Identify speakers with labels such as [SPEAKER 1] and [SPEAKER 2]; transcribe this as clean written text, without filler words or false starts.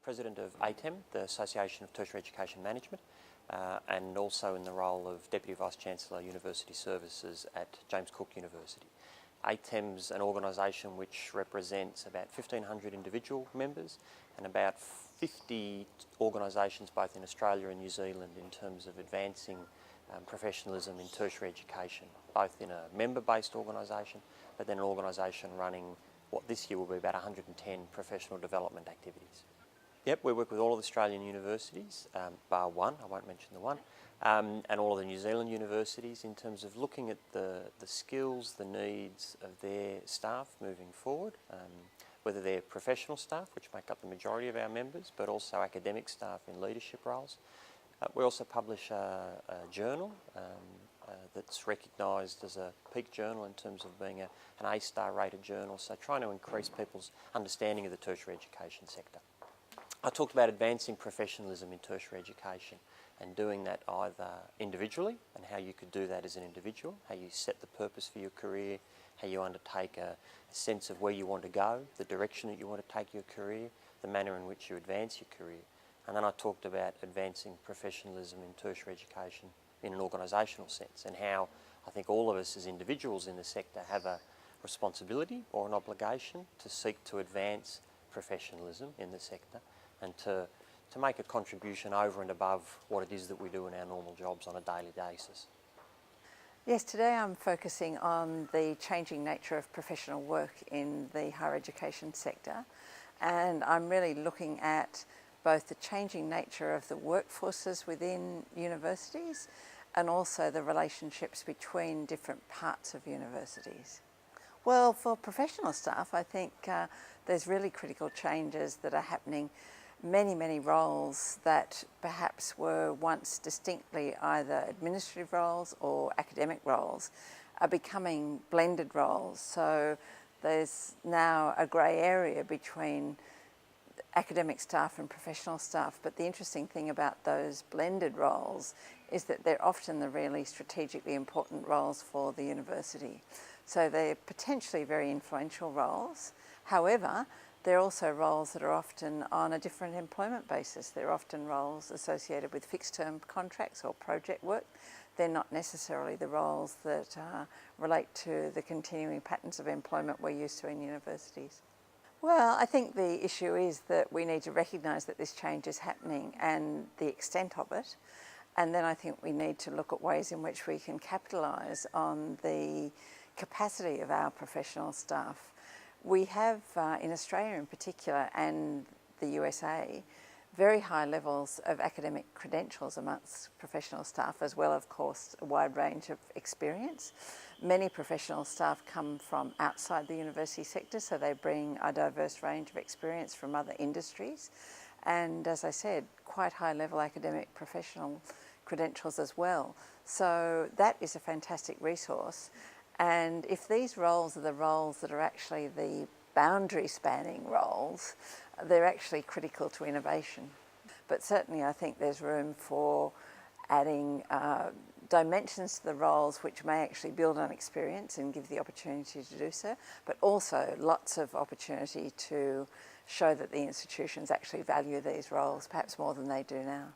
[SPEAKER 1] President of ATEM, the Association of Tertiary Education Management, and also in the role of Deputy Vice-Chancellor University Services at James Cook University. ATEM's an organisation which represents about 1,500 individual members and about 50 organisations both in Australia and New Zealand in terms of advancing professionalism in tertiary education, both in a member-based organisation but then an organisation running what this year will be about 110 professional development activities. Yep, we work with all of the Australian universities, bar one, I won't mention the one, and all of the New Zealand universities in terms of looking at the skills, the needs of their staff moving forward, whether they're professional staff, which make up the majority of our members, but also academic staff in leadership roles. We also publish a journal that's recognised as a peak journal in terms of being an A-star rated journal, so trying to increase people's understanding of the tertiary education sector. I talked about advancing professionalism in tertiary education and doing that either individually and how you could do that as an individual, how you set the purpose for your career, how you undertake a sense of where you want to go, the direction that you want to take your career, the manner in which you advance your career. And then I talked about advancing professionalism in tertiary education in an organisational sense and how I think all of us as individuals in the sector have a responsibility or an obligation to seek to advance professionalism in the sector and to make a contribution over and above what it is that we do in our normal jobs on a daily basis.
[SPEAKER 2] Yes, today I'm focusing on the changing nature of professional work in the higher education sector, and I'm really looking at both the changing nature of the workforces within universities and also the relationships between different parts of universities. Well, for professional staff, I think there's really critical changes that are happening. Many roles that perhaps were once distinctly either administrative roles or academic roles are becoming blended roles. So there's now a grey area between academic staff and professional staff, but the interesting thing about those blended roles is that they're often the really strategically important roles for the university. So they're potentially very influential roles. However, they're also roles that are often on a different employment basis. They're often roles associated with fixed-term contracts or project work. They're not necessarily the roles that relate to the continuing patterns of employment we're used to in universities. Well, I think the issue is that we need to recognise that this change is happening and the extent of it. And then I think we need to look at ways in which we can capitalise on the capacity of our professional staff. We have, in Australia in particular and the USA, very high levels of academic credentials amongst professional staff, as well, of course, a wide range of experience. Many professional staff come from outside the university sector, so they bring a diverse range of experience from other industries. And as I said, quite high level academic professional credentials as well. So that is a fantastic resource. And if these roles are the roles that are actually the boundary spanning roles, they're actually critical to innovation. But certainly I think there's room for adding dimensions to the roles which may actually build on experience and give the opportunity to do so, but also lots of opportunity to show that the institutions actually value these roles, perhaps more than they do now.